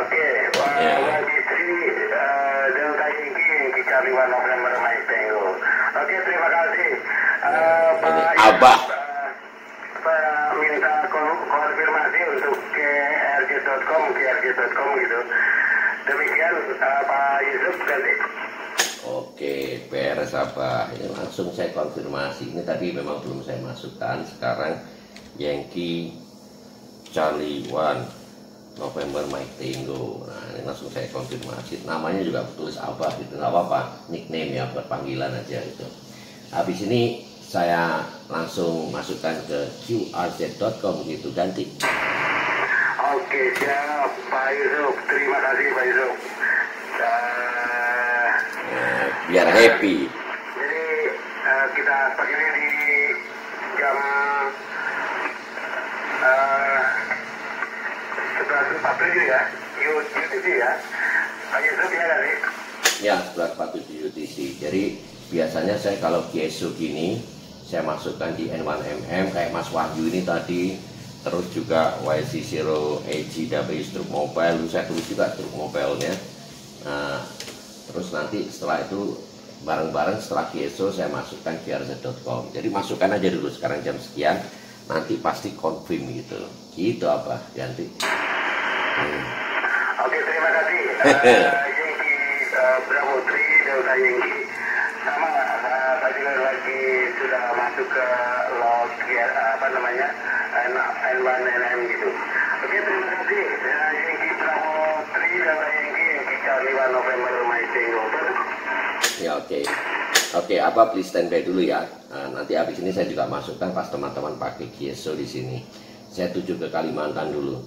Oke, YP3 Delta Yankee Charlie 1 November Mike Tango. Oke, terima kasih. Ini Abah. Pak minta konfirmasi untuk krj.com gitu. Demikian Pak Yusuf ganti. Oke, beres apa? Ini langsung saya konfirmasi. Ini tadi memang belum saya masukkan. Sekarang Yankee Charlie 1 November Mike Tango. Nah, ini langsung saya konfirmasi. Namanya juga tulis Abah gitu, nggak apa-apa. Nickname ya, buat panggilan aja itu. Habis ini saya langsung masukkan ke qrz.com gitu, ganti. Oke, siap Pak Yusuf. Terima kasih Pak Yusuf. Biar happy. Jadi kita pakai ini di jam 11.47 ya, UTC ya. Pak Yusuf ya tadi. Ya, 11.47 UTC. Jadi biasanya saya kalau GSO gini, saya masukkan di N1MM kayak Mas Wahyu ini tadi. Terus juga YC0 AGW Struk Mobile, saya tulis juga Struk Mobile-nya. Nah, terus nanti setelah itu bareng-bareng setelah GSO saya masukkan qrz.com. Jadi masukkan aja dulu sekarang jam sekian, nanti pasti confirm gitu. Gitu apa ganti. Oke, terima kasih. Yankee Bravo 3 Delta Yankee. Sama saya juga lagi sudah masuk ke log N1NM gitu. Oke, terima kasih. Yankee Bravo 3 Delta Yankee Charlie 1 November Mike Tango. Ya oke. Oke, apa please standby dulu ya. Nanti habis ini saya juga masukkan pas teman-teman pakai GSO di sini. Saya tuju ke Kalimantan dulu.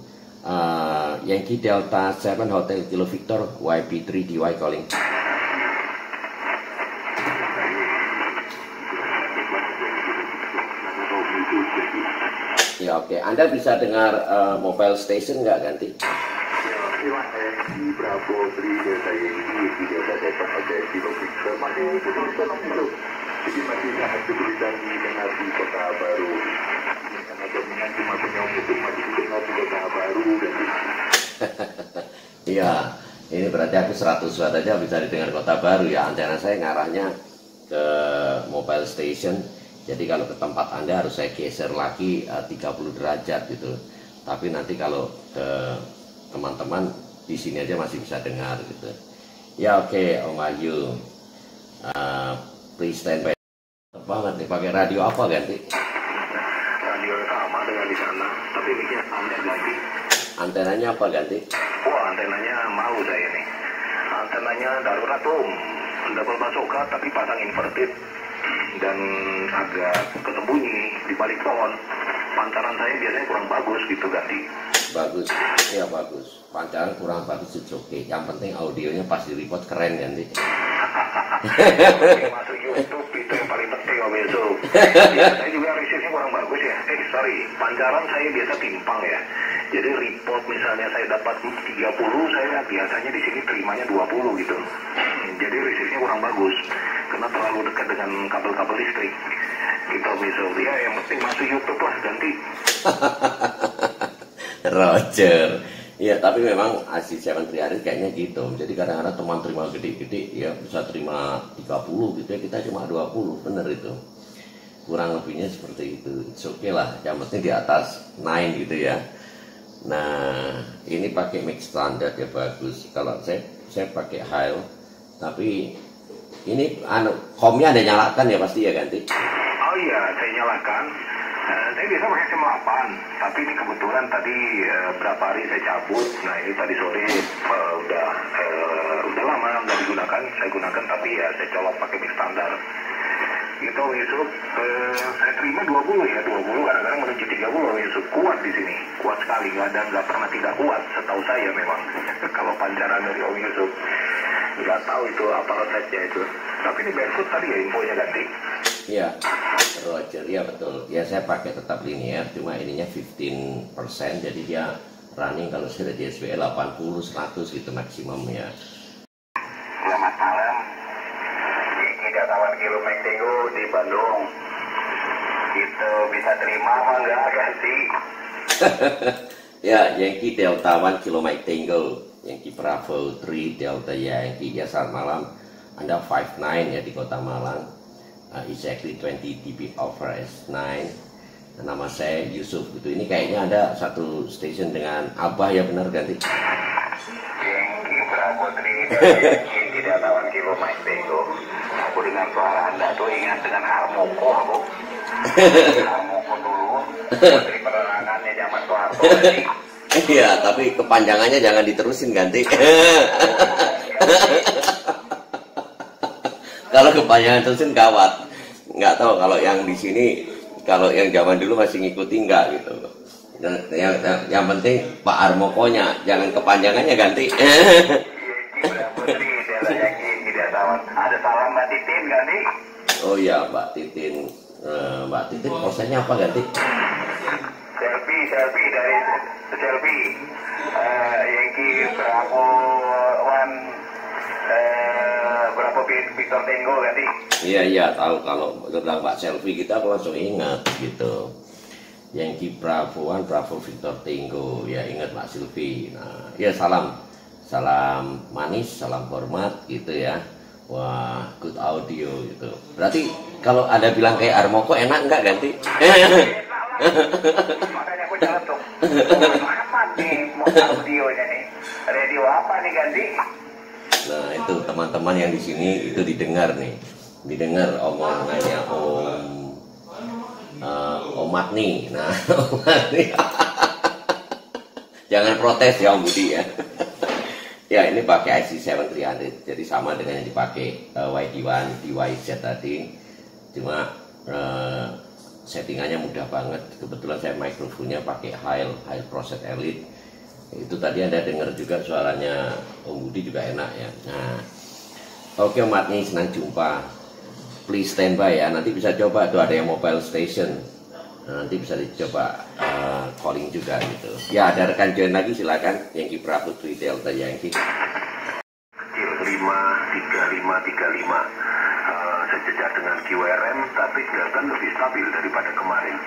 Yankee Delta 7 Hotel Kilo Victor YP3DY calling. Ya oke, Anda bisa dengar mobile station nggak ganti? Bravo 3 Delta Yankee Delta 7 Hotel Kilo Victor masih itu. Jadi masih ada berita dengar di Kota Baru. Karena dominan cuma punya untuk masih dengar di Kota Baru. Iya, ini berarti aku 100 watt aja bisa didengar Kota Baru ya. Antena saya ngarahnya ke mobile station. Jadi kalau ke tempat Anda harus saya geser lagi 30 derajat gitu. Tapi nanti kalau ke teman-teman di sini aja masih bisa dengar gitu. Ya oke, Om Ayu. Please stand by. Banget nih, pakai radio apa ganti? Radio sama dengan di sana, tapi bikin antena ganti. Antenanya apa ganti? Wah, antenanya mau saya nih. Antenanya darurat double basoka tapi pasang inverted dan agak kesembunyi di balik pohon. Pancaran saya biasanya kurang bagus gitu ganti. Bagus, ya bagus. Pancaran kurang bagus itu oke. Yang penting audionya pas di record keren ganti. Masuk YouTube itu yang paling penting Om Yusuf. Ya, saya juga receive-nya kurang bagus ya. Pancaran saya biasa timpang ya. Jadi report misalnya saya dapat 30, saya biasanya di sini terimanya 20 gitu. Jadi receive-nya kurang bagus karena terlalu dekat dengan kabel-kabel listrik. Gitu Om Yusuf. Ya, yang penting masuk YouTube lah ganti. Roger. Ya, tapi memang asli 7 hari kayaknya gitu. Jadi kadang-kadang teman terima gede-gede ya bisa terima 30 gitu ya, kita cuma 20, bener itu. Kurang lebihnya seperti itu. It's okay lah, yang penting di atas 9 gitu ya. Nah, ini pakai mix standar ya bagus. Kalau saya pakai high, tapi ini home-nya Anda nyalakan ya pasti ya ganti. Oh iya, saya nyalakan. Saya biasa pakai SM8, tapi ini kebetulan tadi berapa hari saya cabut. Nah ini tadi sore udah lama nggak digunakan, saya gunakan tapi ya saya colok pakai mix standar. Gitu Yusuf, saya terima 20 ya, 20 kadang-kadang menuju 30 Yusuf, kuat di sini, kuat sekali, nggak pernah tidak kuat, setahu saya memang kalau pancaran dari Om Yusuf. nggak tahu itu apa resepnya itu. Tapi ini barefoot tadi ya infonya ganti. Iya, Roger, ya betul. Ya saya pakai tetap linear, cuma ininya 15%, jadi dia running kalau sudah di SWE 80, 100 gitu maksimum ya. Selamat malam. Ini Datawan Kilo Mektego di Bandung. Itu bisa terima apa enggak ganti? Ya, Yankee Delta 1 Kilo Mike Tango, Yankee Bravo 3 Delta Yankee. Ya, selamat malam. Anda 59 ya di Kota Malang. Exactly 20 dB over S9. Nama saya Yusuf gitu. Ini kayaknya ada satu station dengan Abah ya, benar ganti? Yankee Bravo 3 dari Yankee Datawan Kilo Mike Tango. Aku dengan suara Anda tuh ingat dengan Harmoko aku. Harmoko dulu. Menteri Penerangannya zaman Soeharto tadi. Iya, tapi kepanjangannya jangan diterusin ganti. Kalau kepanjangan terusin gawat. Nggak tahu kalau yang di sini, kalau yang zaman dulu masih ngikuti nggak gitu. Yang penting Pak Armokonya, jangan kepanjangannya ganti. Putri, ada salam Mbak Titin ganti. Oh iya, Mbak Titin. Mbak Titin kosannya apa ganti? Selfie dari selfie. Yankee Bravo 1 berapa Victor Tango ganti? Iya tahu, kalau tentang Mbak Selfie kita aku langsung ingat gitu. Yankee Bravo 1 Bravo Victor Tango, ya ingat Mbak Selfie. Nah, ya salam manis, salam hormat gitu ya. Wah, good audio gitu. Berarti kalau ada bilang kayak Armoko enak nggak ganti? Makanya aku jatuh. Amat nih mau audionya nih. Radio apa nih ganti? Nah itu teman-teman yang di sini itu didengar nih, didengar omongannya Om Matni. Nah Om Matni, jangan protes ya Om Budi ya. Ya ini pakai IC7300, jadi sama dengan yang dipakai YD1 DYZ tadi, cuma settingannya mudah banget. Kebetulan saya mikrofonnya pakai high process elite. Itu tadi Anda dengar juga suaranya Om Budi juga enak ya. Nah, oke Om Matni, senang jumpa. Please stand by ya. Nanti bisa coba tuh ada yang mobile station. Nah, nanti bisa dicoba calling juga gitu. Ya ada rekan join lagi silakan. Yankee Bravo 3 Delta Yankee. 53535 sejajar dengan QRM, tapi kelihatan lebih stabil daripada kemarin.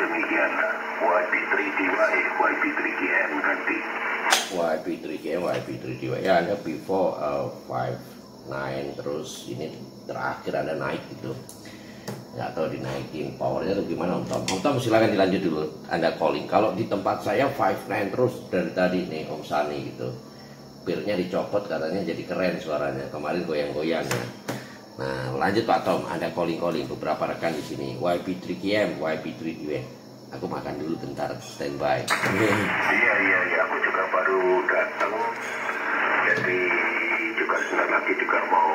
Demikian YP3DY ganti. YP3DY ya, Anda before 59 terus ini terakhir Anda naik gitu. Nggak tahu dinaikin powernya atau gimana Om Tom. Om Tom silakan dilanjut dulu Anda calling. Kalau di tempat saya 59 terus dari tadi nih Om Sani gitu. Pirnya dicopot katanya jadi keren suaranya. Kemarin goyang-goyang ya. Nah lanjut Pak Tom, Anda calling beberapa rekan di sini. YP3KM, YP3DY. Aku makan dulu bentar, standby. Iya, aku juga baru datang. Jadi juga sebentar lagi juga mau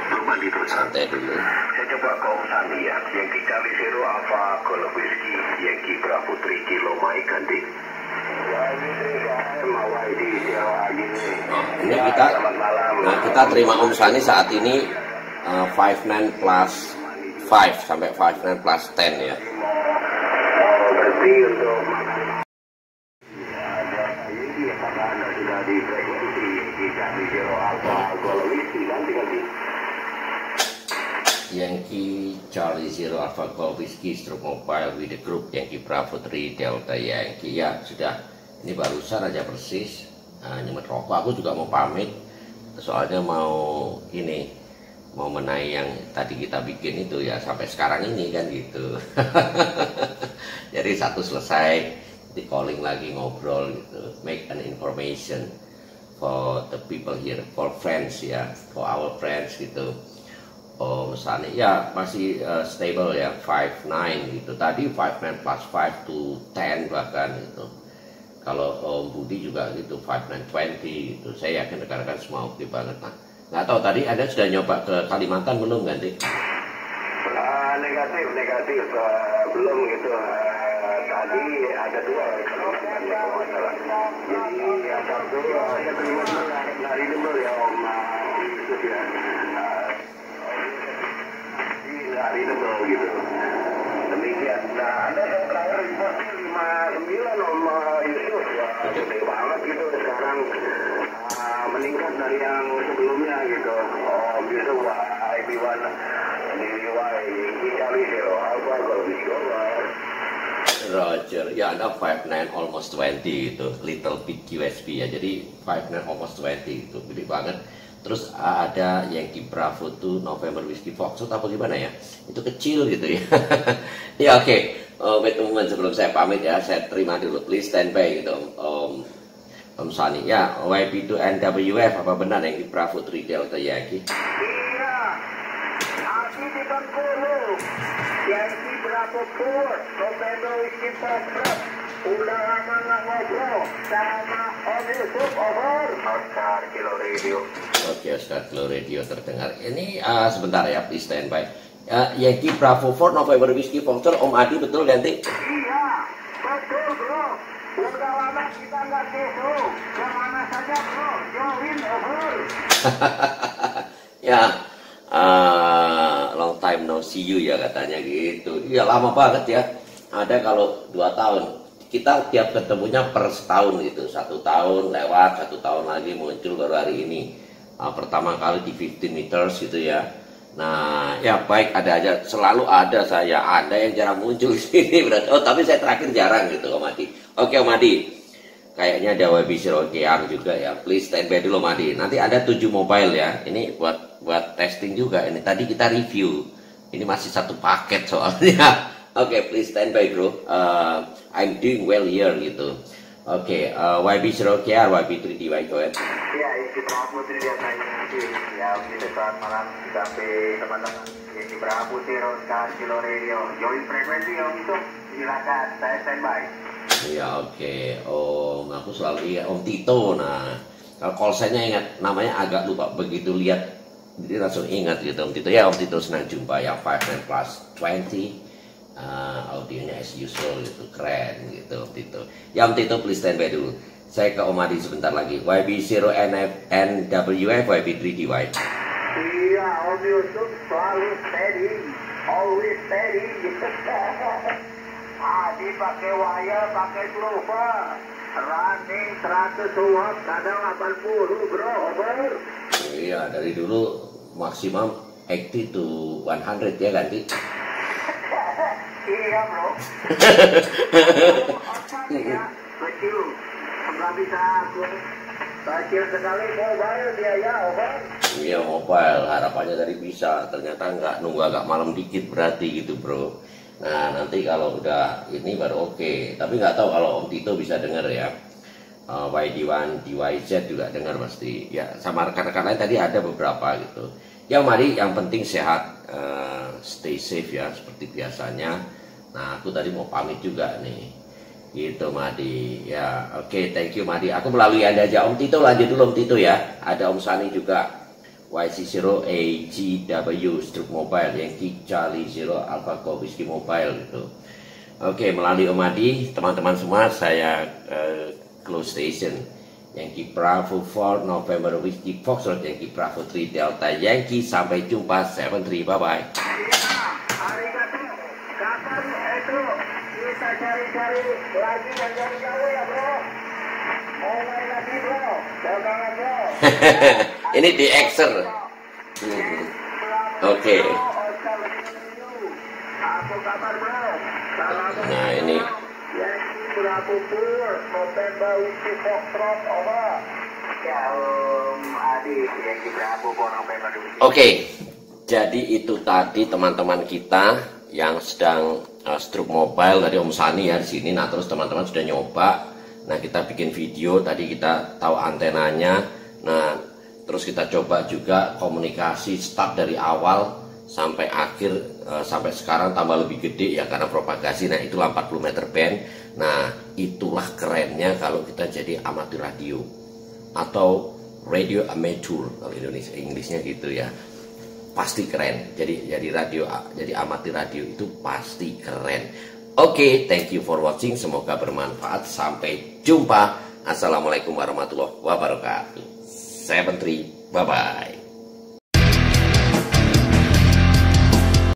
bermandi terus. Santai dulu. Saya coba ke Om Sandi ya. Yankee Charlie Zero Alpha Golf Whiskey, Yankee Bravo 3 Kilo Mike ganti. Ini kita terima Om Sani saat ini 59 plus 5 sampai 59 plus 10 ya. Yankee Charlie Zero Alpha Golf Whiskey Stroke Mobile with the group Yankee Bravo 3 Delta Yankee. Ya sudah, ini barusan aja persis nyemet rokok. Aku juga mau pamit soalnya mau menaik yang tadi kita bikin itu ya sampai sekarang ini kan gitu. Jadi satu selesai di calling lagi ngobrol gitu, make an information for the people here, for friends ya, for our friends gitu. Om Sani ya masih stable ya 59 gitu. Tadi 59 plus 5 to 10 bahkan gitu. Kalau Om Budi juga gitu 5920 gitu. Saya yakin rekan-rekan semua oke banget. Nah, nggak tahu tadi Anda sudah nyoba ke Kalimantan belum ganti? Negatif belum gitu. tadi ada 2 kalau masalah. Jadi yang satu saya terima dari dulu ya Om Yusuf ya. Nggak readable gitu. Demikian. Nah, Anda yang terakhir report 59 Om Yusuf ya. Gede banget gitu sekarang. Meningkat dari yang sebelumnya gitu. Om Yusuf IP1 di Charlie Zero Alpha Golfisky. Roger, ya ada 59 almost 20 gitu, little bit QSP ya, jadi 59 almost 20 itu gede banget. Terus ada Yankee Bravo 2 November Whiskey Foxtrot apa gimana ya, itu kecil gitu ya. Ya oke. Wait a moment, sebelum saya pamit ya, saya terima dulu, please stand by gitu Om Sani. Ya, YP2 NWF apa benar Yankee Bravo 3 Delta Yankee? Iya, masih di Bengkulu. Yankee Bravo 4 November Whiskey Foxtrot. Udah lama nggak ngobrol sama Om Yusuf, over. Oscar Kilo Radio. Oke, Oscar Kilo Radio terdengar. Ini sebentar ya, please stand by. Yankee Bravo 4 November Whiskey Foxtrot, Om Adi betul ganti? Iya, betul bro. Udah lama kita nggak ketemu. Kemana saja bro, join over. Ya, long time no see you ya katanya gitu. Iya lama banget ya. Ada kalau 2 tahun. Kita tiap ketemunya per setahun gitu. 1 tahun lewat, 1 tahun lagi muncul baru hari ini. Pertama kali di 15 meters gitu ya. Nah, ya baik, ada aja, selalu ada saya. Ada yang jarang muncul di sini berarti. Oh, tapi saya terakhir jarang gitu Om Adi. Oke Om Adi. Kayaknya ada WB0 KR juga ya. Please stand by dulu Om Adi. Nanti ada 7 mobile ya. Ini buat testing juga. Ini tadi kita review. Ini masih 1 paket soalnya. Oke, please stand by bro. I'm doing well here gitu. Oke, YB0 KR, YB3DY, go ahead. Ya, Yankee Bravo 3 biasanya ya begitu selamat malam sampai teman-teman Yankee Bravo 0 Oscar Kilo Radio. Join frekuensi Om Yusuf, silakan, saya standby. Ya oke. Om, aku selalu iya Om Tito. Nah, kalau call sign-nya ingat, namanya agak lupa, begitu lihat jadi langsung ingat gitu Om Tito. Ya Om Tito senang jumpa yang 59 plus 20. Audionya as usual gitu, keren gitu Om Tito. Ya Om Tito please stand by dulu. Saya ke Om Adi sebentar lagi. YB0NWF, YB3DY. Iya, Om Yusuf selalu steady, always steady. Adi pakai wire, pakai pulver, running 100 watt, kadang 80 bro, over. Iya, dari dulu maksimum 80 to 100 ya ganti. Iya bro. Kecil, nggak bisa aku. Kecil sekali mobile dia ya, over. Iya mobile, harapannya dari bisa, ternyata nggak, nunggu agak malam dikit berarti gitu bro. Nah nanti kalau udah ini baru oke. Tapi nggak tahu kalau Om Tito bisa denger ya. YD1, DYZ juga dengar pasti. Ya sama rekan-rekan lain tadi ada beberapa gitu. Ya mari yang penting sehat, stay safe ya seperti biasanya. Nah aku tadi mau pamit juga nih. Gitu Madi. Ya oke, thank you Madi. Aku melalui Anda aja. Om Tito lanjut dulu Om Tito ya. Ada Om Sani juga. YC0 AGW Stroke Mobile, Yankee Charlie 0 Alpha Golfisky Mobile gitu. Oke, melalui Om Adi, teman-teman semua saya close station. Yankee Bravo 4 November Whiskey Foxtrot, Yankee Bravo 3 Delta Yankee. Sampai jumpa 73, bye bye. Arigato. Kapan itu kita cari-cari lagi yang jauh-jauh ya bro. Mau main lagi bro, jangan bro. Ini di Exer. Oke. Apa kabar bro? Nah ini. Yankee Bravo 4 November Whiskey Foxtrot, over. Ya Om Adi, Yankee Bravo 4 November Whiskey. Oke. Jadi itu tadi teman-teman kita yang sedang stroke mobile dari Om Sani ya di sini. Nah terus teman-teman sudah nyoba. Nah kita bikin video tadi, kita tahu antenanya. Nah terus kita coba juga komunikasi start dari awal sampai akhir, sampai sekarang tambah lebih gede ya karena propagasi. Nah itulah 40 meter band. Nah itulah kerennya kalau kita jadi amatir radio atau radio amateur kalau Inggrisnya gitu ya. Pasti keren. Jadi radio, jadi amatir radio itu pasti keren. Oke, thank you for watching. Semoga bermanfaat. Sampai jumpa. Assalamualaikum warahmatullahi wabarakatuh. 73. Bye-bye.